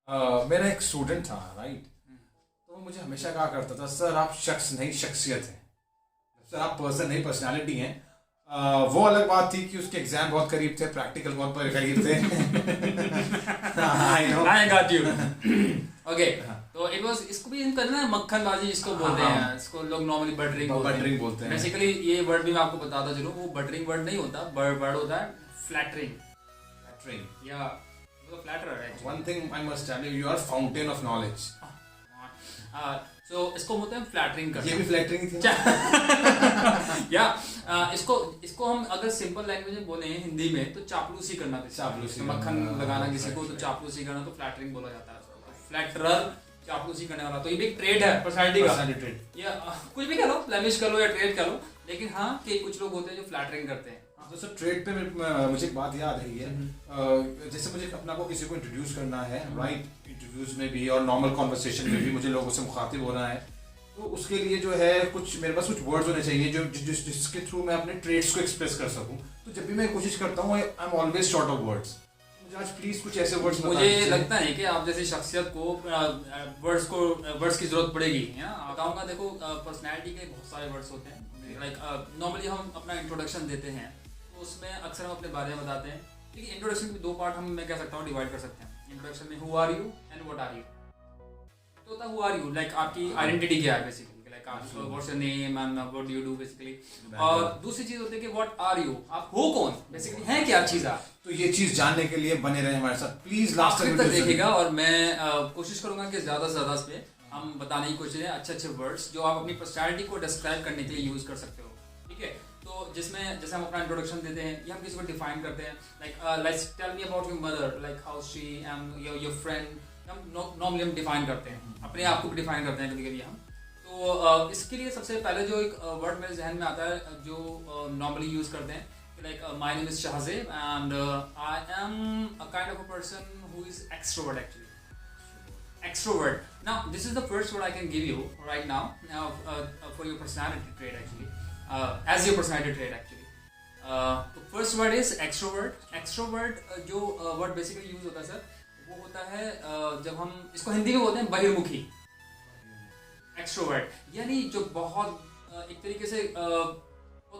मेरा एक स्टूडेंट था, राइट। तो वो मुझे हमेशा कहा करता था, सर आप शख्स नहीं शख्सियत हैं, सर आप पर्सन नहीं पर्सनालिटी हैं। वो अलग बात थी कि उसके एग्जाम बहुत करीब थे, प्रैक्टिकल बहुत करीब थे। I know, I got you. Okay. तो इट वाज, इसको भी हम करना है मक्खनबाजी इसको बोलते हैं, इसको लोग नॉर्मली बटरिंग बोलते हैं। बेसिकली ये वर्ड भी मैं आपको बताता चलूं, वो बटरिंग वर्ड नहीं होता, वर्ड होता है फ्लैटरिंग या फ्लैटरर है। One thing I must tell you, you are fountain of knowledge. So इसको बोलते हैं फ्लैटरिंग करना। ये भी फ्लैटरिंग थी या इसको हम अगर सिंपल लैंग्वेज में बोले हिंदी में तो चापलूसी करना, चापलूसी मक्खन लगाना किसी को, तो चापलूसी करना, तो फ्लैटरिंग बोला जाता है। फ्लैटरर, चापलूसी करने वाला, तो ये भी एक ट्रेड है पर्सनालिटी का, या कुछ भी कह लो, ब्लेमिश कर लो या ट्रेड कर लो, लेकिन हाँ कि कुछ लोग होते हैं जो फ्लैटरिंग करते हैं। तो सर ट्रेड पे मुझे एक बात याद आई है, जैसे मुझे अपना को किसी को इंट्रोड्यूस करना है, राइट, इंटरव्यूज में भी और नॉर्मल कॉन्वर्सेशन में भी मुझे लोगों से मुखातिब होना है, तो उसके लिए जो है कुछ मेरे पास कुछ वर्ड्स होने चाहिए जो जिसके थ्रू मैं अपने ट्रेड्स को एक्सप्रेस कर सकूं। तो जब भी मैं कोशिश करता हूँ, I am always short of words. मुझे आज प्लीज कुछ ऐसे वर्ड्स मुझे लगता है कि आप जैसी शख्सियत को वर्ड्स की जरूरत पड़ेगी। बताऊंगा, देखो पर्सनैलिटी के बहुत सारे वर्ड्स होते हैं। लाइक नॉर्मली हम अपना इंट्रोडक्शन देते हैं तो उसमें अक्सर हम अपने बारे में बताते हैं, लेकिन इंट्रोडक्शन के दो पार्ट हम, मैं कह सकता हूँ, डिवाइड कर सकते हैं। इंट्रोडक्शन में who are you and what are you. तो होता हु आर यू, लाइक आपकी आइडेंटिटी क्या है बेसिकली, लाइक आप what's your name and what do you do basically. और दूसरी चीज होती है कि व्हाट आर यू, आप हो कौन, बेसिकली है क्या चीज आप। तो ये चीज जानने के लिए बने रहे हमारे साथ, प्लीज लास्ट तक देखिएगा। और मैं कोशिश करूंगा कि ज्यादा से ज्यादा इस पे हम बताने की कोशिश करें अच्छे वर्ड्स जो आप अपनी पर्सनैलिटी को डिस्क्राइब करने के लिए यूज कर सकते हो, ठीक है। तो जिसमें जैसे हम अपना इंट्रोडक्शन देते हैं या हम किसी को डिफाइन करते हैं, like tell me about your mother, like how she and your friend, हम नॉर्मली हम डिफाइन करते हैं, अपने आप को भी डिफाइन करते हैं कभी कभी हम। तो इसके लिए सबसे पहले जो एक वर्ड मेरे जहन में आता है जो नॉर्मली यूज करते हैं, like my name is Shahzeb and I am a kind of a person who is extrovert actually. Extrovert. Now this is the first word I can give you right now for your personality trait actually, as your personality trait actually. The first word is extrovert. Extrovert जो word basically use होता है sir, वो होता है जब हम इसको हिंदी में बोलते हैं बहिर्मुखी। Extrovert यानी जो बहुत एक तरीके से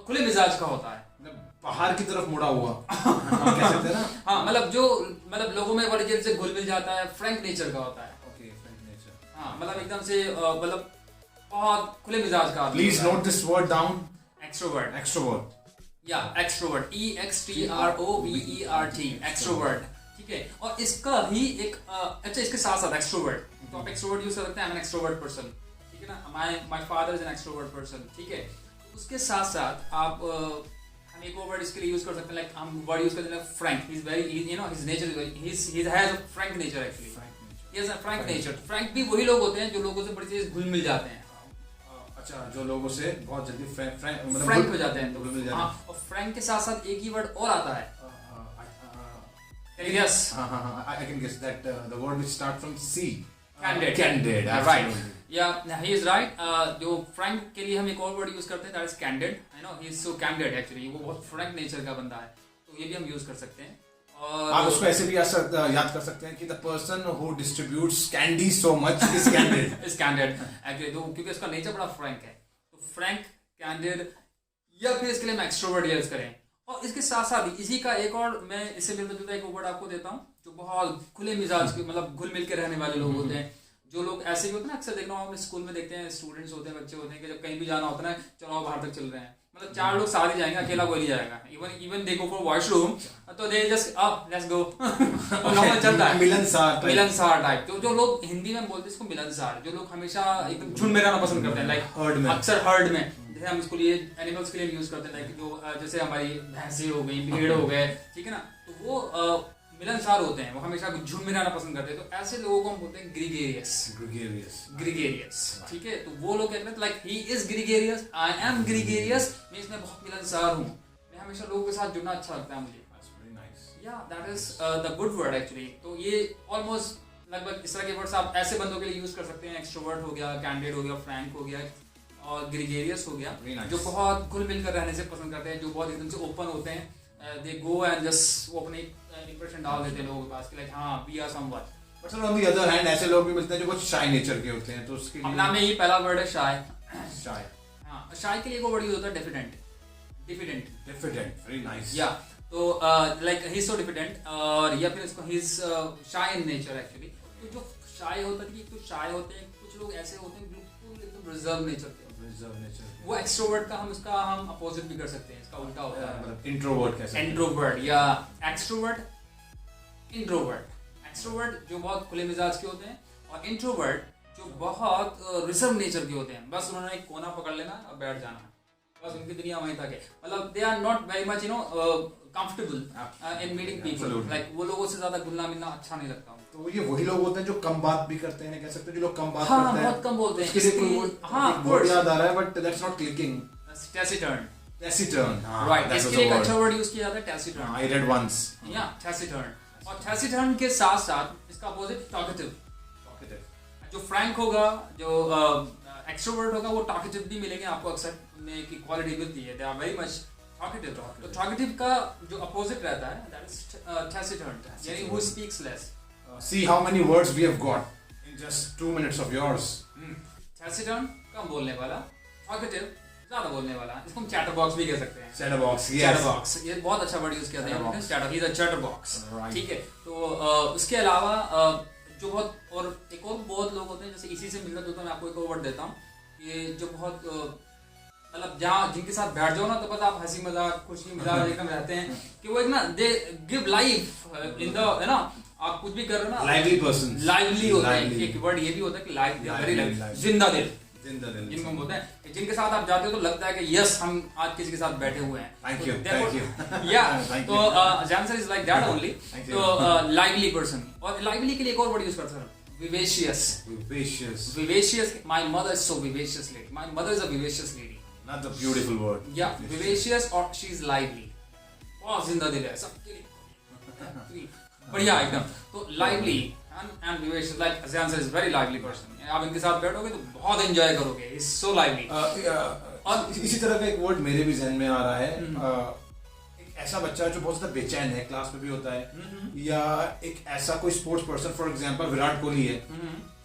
खुले मिजाज का होता है, बाहर की तरफ मुड़ा हुआ कह सकते हैं ना। हाँ, मतलब लोगों में बड़ी जल्दी से घुल मिल जाता है, फ्रैंक नेचर का होता है। Okay, Frank nature. हाँ, मतलब एकदम से मतलब बहुत खुले मिजाज का। Please note this word down, extrovert. Extrovert या एक्सट्रोवर्ट, EXTROVERT, एक्सट्रोवर्ट, ठीक है। और इसका ही एक अच्छा, इसके साथ साथ एक्सट्रोवर्ट, तो आप एक्सट्रोवर्ट यूज कर सकते हैं, I am an extrovert person, ठीक है ना, my father is an extrovert person, ठीक है। उसके साथ साथ आप हम एक और वर्ड इसके लिए यूज कर सकते हैं, लाइक हम वर्ड यूज करते हैं Frank. He is very, you know, his nature he has a Frank nature actually. He has a Frank nature. Frank भी वही लोग होते हैं जो लोगों से बड़ी तेज घुल मिल जाते हैं। अच्छा, जो लोगों से बहुत जल्दी फ्रैंक हो जाते हैं तो। हाँ, और फ्रैंक के साथ साथ एक ही वर्ड और आता है, yes. I can guess that the word which start from C. Candid. Candid. Right. Yeah, he is right. जो फ्रैंक के लिए हम एक और वर्ड यूज करते हैं, that is candid. I know he is so candid actually. वो बहुत फ्रैंक नेचर का बंदा है, तो ये भी हम यूज कर सकते हैं। और आप उसको ऐसे भी याद कर सकते हैं कि the person who distributes candy so much is candid. is candid actually, तो क्योंकि उसका नेचर बड़ा फ्रैंक है, तो फ्रैंक, कैंडिड, या फिर इसके लिए हम एक्सट्रोवर्ट यूज करें। और इसके साथ साथ इसी का एक और, मैं इससे मिलता जुलता एक वर्ड आपको देता हूँ जो बहुत खुले मिजाज के, मतलब घुल मिल के रहने वाले लोग होते हैं। जो लोग ऐसे भी होते हैं ना, अक्सर देखना अपने स्कूल में देखते हैं, स्टूडेंट्स होते हैं, बच्चे होते हैं कि जब कहीं भी जाना होता है ना, चलो बाहर तक चल रहे हैं, मतलब चार लोग साथ ही जाएंगे, अकेला कोई नहीं जाएगा। Even they go for washroom तो they just let's go, normal चलता है, मिलनसार टाइप। जो लोग हिंदी में बोलते हैं इसको मिलनसार, जो लोग हमेशा एकदम झुंड में रहना पसंद करते हैं, लाइक अक्सर हर्ड में, जैसे हम इसको लिए एनिमल्स के लिए यूज करते हैं, लाइक जो जैसे हमारी भैंसें हो गई, भेड़ हो गए, ठीक है ना, तो वो मिलनसार होते हैं, वो हमेशा झुंड में रहना पसंद करते हैं। तो ऐसे लोगों को हम बोलते हैं ग्रीगेरियस, ठीक है। तो वो लोग कहते हैं like he is gregarious, I am gregarious, मैं इसमें बहुत मिलनसार हूँ, मैं हमेशा लोगों के साथ जुड़ना अच्छा लगता है मुझे। या that is the good word actually. तो ये ऑलमोस्ट लगभग इस तरह के वर्ड्स आप ऐसे बंदों के लिए यूज कर सकते हैं। एक्सट्रोवर्ट हो गया, कैंडिड हो गया, फ्रैंक हो गया, और ग्रीगेरियस हो गया, जो बहुत घुल मिल कर रहने से पसंद करते हैं, जो बहुत एकदम से ओपन होते हैं। दे गो एंड जस्ट वो अपने इंप्रेशन डाल देते हैं लोगों के पास कि लाइक हाँ we are someone, but sir on the other hand ऐसे लोग भी मिलते हैं जो बहुत शाय नेचर के होते हैं, तो उसके लिए अपना में ही पहला वर्ड है शाय। शाय। हाँ, शाय के लिए वो वर्ड यूज होता है diffident. Diffident, diffident, very nice. या तो like he is so diffident, और या फिर इसको he is shy in nature actually. तो जो शाय होता है, तो शाय होते हैं, कुछ लोग ऐसे होते हैं बिल्कुल एकदम रिजर्व नेचर के। रिजर्व नेचर वो एक्सट्रोवर्ट का हम अपोजिट भी कर सकते हैं, इसका उल्टा होता है, मतलब इंट्रोवर्ट कैसे? इंट्रोवर्ट या एक्सट्रोवर्ट, इंट्रोवर्ट। एक्सट्रोवर्ट जो बहुत खुले मिजाज के होते हैं, और इंट्रोवर्ट जो बहुत रिजर्व नेचर के होते हैं। बस उन्होंने एक कोना पकड़ लेना और बैठ जाना, बस उनकी दुनिया वहीं तक है। मतलब they are not very much comfortable in meeting people. Like वो लोगों से ज्यादा घुलना मिलना अच्छा नहीं लगता। तो ये वही लोग होते हैं जो कम बात भी करते हैं, कह सकते हैं जो लोग कम बात हाँ, करते हैं, बहुत कम बोलते हैं। उसके लिए कोई वर्ड याद आ रहा है but that's not clicking. Taciturn. Taciturn, right, इसके लिए एक अच्छा वर्ड यूज किया जाता है, टैसिटर्न। I read once. या टैसिटर्न। और टैसिटर्न के साथ साथ इसका अपोजिट टॉकेटिव। जो फ्रैंक होगा, जो एक्सट्रोवर्ट होगा, वो टॉकेटिव भी मिलेंगे आपको अक्सर में की क्वालिटी मिलती है। They are very much talkative. तो टॉकेटिव का जो अपोजिट रहता है दैट इज टैसिटर्न, यानी who speaks less. See how many words we have got in just 2 minutes of yours. टैसिटर्न कम बोलने वाला, टॉकेटिव ज्यादा बोलने वाला। इसको हम चैटर बॉक्स भी कह सकते हैं। Chatterbox, yes. चैटर बॉक्स, ये बहुत अच्छा वर्ड यूज किया था यहाँ पे, chatter, he is a chatter box. ठीक है, तो उसके अलावा जो बहुत और एक और बहुत लोग होते हैं, जैसे इसी से मिलता जुलता मैं आपको एक और वर्ड देता हूँ, कि जो बहुत मतलब जहाँ जिनके साथ बैठ जाओ ना तो बस आप हंसी मजाक खुशी मिजाज एकदम रहते हैं, कि वो एक ना they give life in the, है ना, आप कुछ भी कर रहे हो ना, लाइवली पर्सन, लाइवली होता है। एक वर्ड ये भी होता है कि लाइव, जिंदा दिल, जिनको बोलते हैं, जिनके साथ आप जाते हो तो लगता है कि यस हम आज किसी के साथ बैठे हुए हैं। थैंक यू या तो answer is like that only. तो लाइवली पर्सन। और लाइवली के लिए एक और वर्ड यूज करते हैं, vivacious. Vivacious, my mother is so vivacious lady, my mother is a vivacious lady. Not the beautiful word. या विवेशियस, और शी इज लाइवली, बहुत जिंदा दिल है सबके लिए, बढ़िया एकदम। तो lively and vivacious, like the answer is very lively person. आप इनके साथ बैठोगे तो बहुत एंजॉय करोगे, इज सो लाइवली। और इसी तरह का एक वर्ड मेरे भी जहन में आ रहा है, एक ऐसा बच्चा जो बहुत ज्यादा बेचैन है, क्लास में भी होता है, या एक ऐसा कोई sports person, for example Virat Kohli है,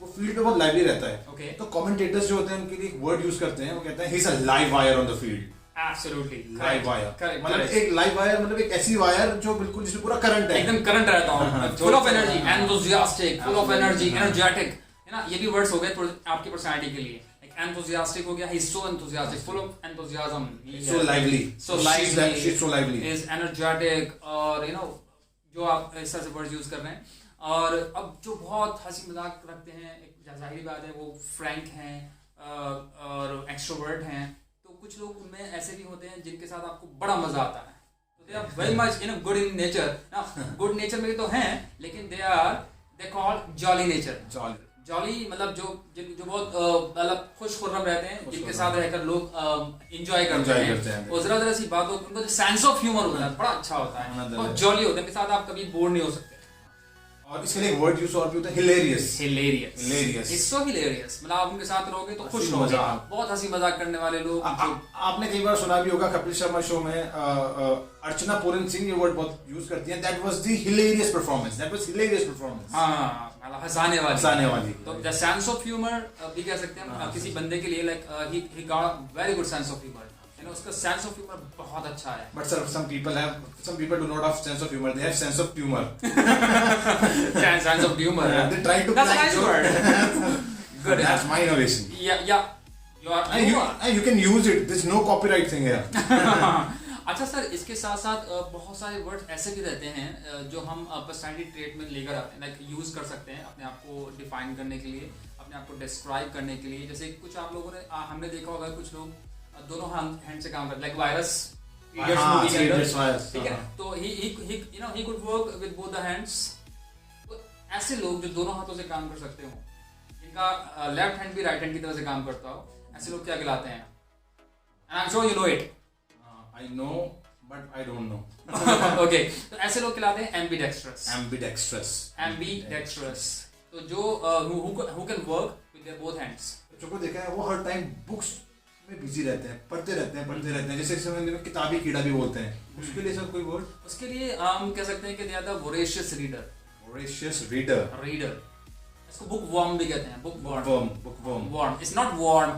वो फील्ड पे बहुत लाइवली रहता है। Okay. तो कमेंटेटर्स जो होते हैं उनके लिए एक वर्ड यूज करते हैं, वो कहते हैं he is a live wire on the field. Absolutely live wire, मतलब एक लाइव वायर मतलब एक ऐसी वायर जो बिल्कुल जिसमें पूरा करंट है, एकदम करंट रहता हूँ, full of energy, enthusiastic, full of energy, energetic, है ना। ये भी वर्ड्स हो गए आपकी पर्सनालिटी के लिए। एंथुसियास्टिक हो गया, he is so enthusiastic, full of enthusiasm, so lively, so lively, she is so lively, is energetic, और यू नो जो आप इस तरह से वर्ड्स यूज कर रहे हैं। और अब जो बहुत हंसी मजाक रखते हैं, एक जाहिर बात है वो फ्रैंक हैं और एक्सट्रोवर्ट हैं। तो कुछ लोग उनमें ऐसे भी होते हैं जिनके साथ आपको बड़ा मजा आता है, तो they are very much you know good in nature ना। गुड नेचर में भी तो हैं, लेकिन they call jolly nature. Jolly मतलब जो बहुत मतलब खुशखुर्रम रहते हैं, जिनके साथ रहकर लोग एंजॉय करते हैं। और जरा सी बात हो, उनका जो सेंस ऑफ ह्यूमर होता है बड़ा अच्छा होता है, बहुत जॉली होते हैं, उनके साथ आप कभी बोर नहीं हो सकते। और इसके लिए एक वर्ड यूज और भी होता है, hilarious. Hilarious, it's so hilarious, मतलब आप उनके साथ रहोगे तो खुश रहोगे, बहुत हंसी मजाक करने वाले लोग। आपने कई बार सुना भी होगा कपिल शर्मा शो में अर्चना पूरन सिंह ये वर्ड बहुत यूज करती हैं, that was the hilarious performance, हाँ, मतलब हंसाने वाली। तो द सेंस ऑफ ह्यूमर भी कह सकते हैं किसी बंदे के लिए, like he got very good sense of humour, you know, उसका सेंस ऑफ ह्यूमर बहुत अच्छा है। But sir, some people do not have sense of humor. They have sense of humor. Sense of humor. They try to. That's a nice word. Good. That's my innovation. Yeah. You can use it. There's no copyright thing here. अच्छा sir, इसके साथ साथ बहुत सारे word ऐसे भी रहते हैं जो हम पर्सनैलिटी ट्रेट में लेकर आते हैं, लाइक यूज कर सकते हैं अपने आप को डिफाइन करने के लिए, अपने आप को डिस्क्राइब करने के लिए। जैसे कुछ आप लोगों ने हमने देखा होगा, कुछ लोग दोनों हैंड से काम करते, लाइक वायरस, ठीक है, तो he could work with both the hands। तो ऐसे लोग जो दोनों हाथों से काम कर सकते हो, जिनका लेफ्ट हैंड भी राइट हैंड की तरह से काम करता हो, ऐसे लोग क्या कहलाते हैं? And I'm sure you know it. I know, but I don't know. Okay, तो ऐसे लोग कहलाते हैं ambidextrous। तो जो who can work with their both hands। बच्चों को देखा है वो हर टाइम बुक्स में बिजी रहते हैं, पढ़ते रहते हैं, जैसे इस समय में किताबी कीड़ा भी बोलते हैं, उसके लिए सर कोई वर्ड? उसके लिए हम कह सकते हैं कि they are the voracious reader। Voracious reader. Reader, इसको बुक वर्म भी कहते हैं, book worm, bookworm. It's not worm,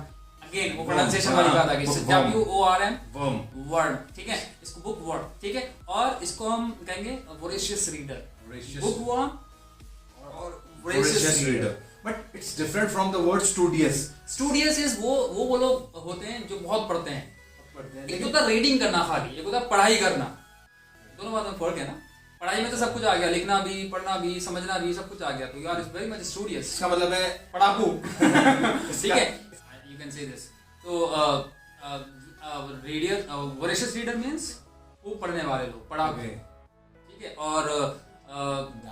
again वो प्रोनाउंसिएशन वाली बात आ गई, WORM, worm. वर्म, ठीक है, इसको बुक वर्म, ठीक है, और इसको हम कहेंगे वोरेशियस रीडर, बुक वर्म और voracious reader. But it's different from the word studious. Studious is वो लोग होते हैं जो बहुत पढ़ते हैं, एक होता है रीडिंग करना खाली, एक होता है पढ़ाई करना, दोनों बात में फर्क है ना. पढ़ाई में तो सब कुछ आ गया, लिखना भी, पढ़ना भी, समझना भी, सब कुछ आ गया, तो you are very much studious, इसका मतलब है पढ़ाकू. ठीक है, यू कैन से दिस. तो रीडर, वोरेशियस रीडर मींस वो पढ़ने वाले लोग, पढ़ाकू. ठीक है, और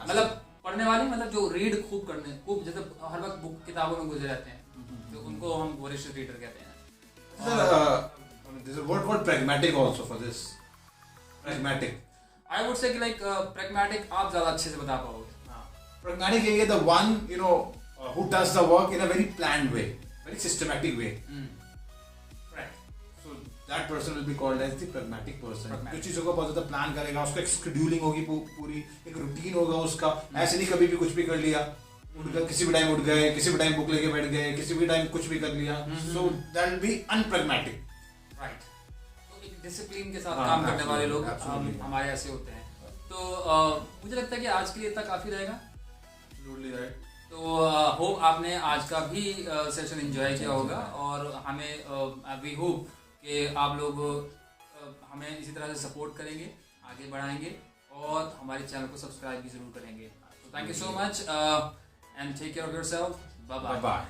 मतलब पढ़ने वाले मतलब जो रीड खूब जैसे हर वक्त बुक किताबों में गुजरे रहते हैं, तो उनको हम वोरेशियस रीडर कहते हैं. There's a word called pragmatic also for this. Pragmatic. I would say कि like pragmatic आप ज़्यादा अच्छे से बता पाओगे. Pragmatic is the one, who does the work in a very planned way, very systematic way. Right. So that person will be called as the pragmatic person. Pragmatic. जो चीज़ों को बहुत ज़्यादा प्लान करेगा, उसका एक शेड्यूलिंग होगी पूरी, एक रूटीन होगा उसका. ऐसे नहीं कभी भी कुछ भी कर लिया, किसी भी टाइम उठ गए, किसी भी टाइम बुक लेके बैठ गए, किसी भी टाइम कुछ भी कर लिया. So that will be unpragmatic. Right. तो एक डिसिप्लिन के साथ काम करने वाले लोग हमारे ऐसे होते हैं. तो मुझे लगता है कि आज के लिए इतना काफ़ी रहेगा. Absolutely right. तो होप आपने आज का भी सेशन एंजॉय किया होगा, और हमें वी होप कि आप लोग हमें इसी तरह से सपोर्ट करेंगे, आगे बढ़ाएंगे, और हमारे चैनल को सब्सक्राइब भी ज़रूर करेंगे. तो thank you so much, and take care of yourself. Bye bye.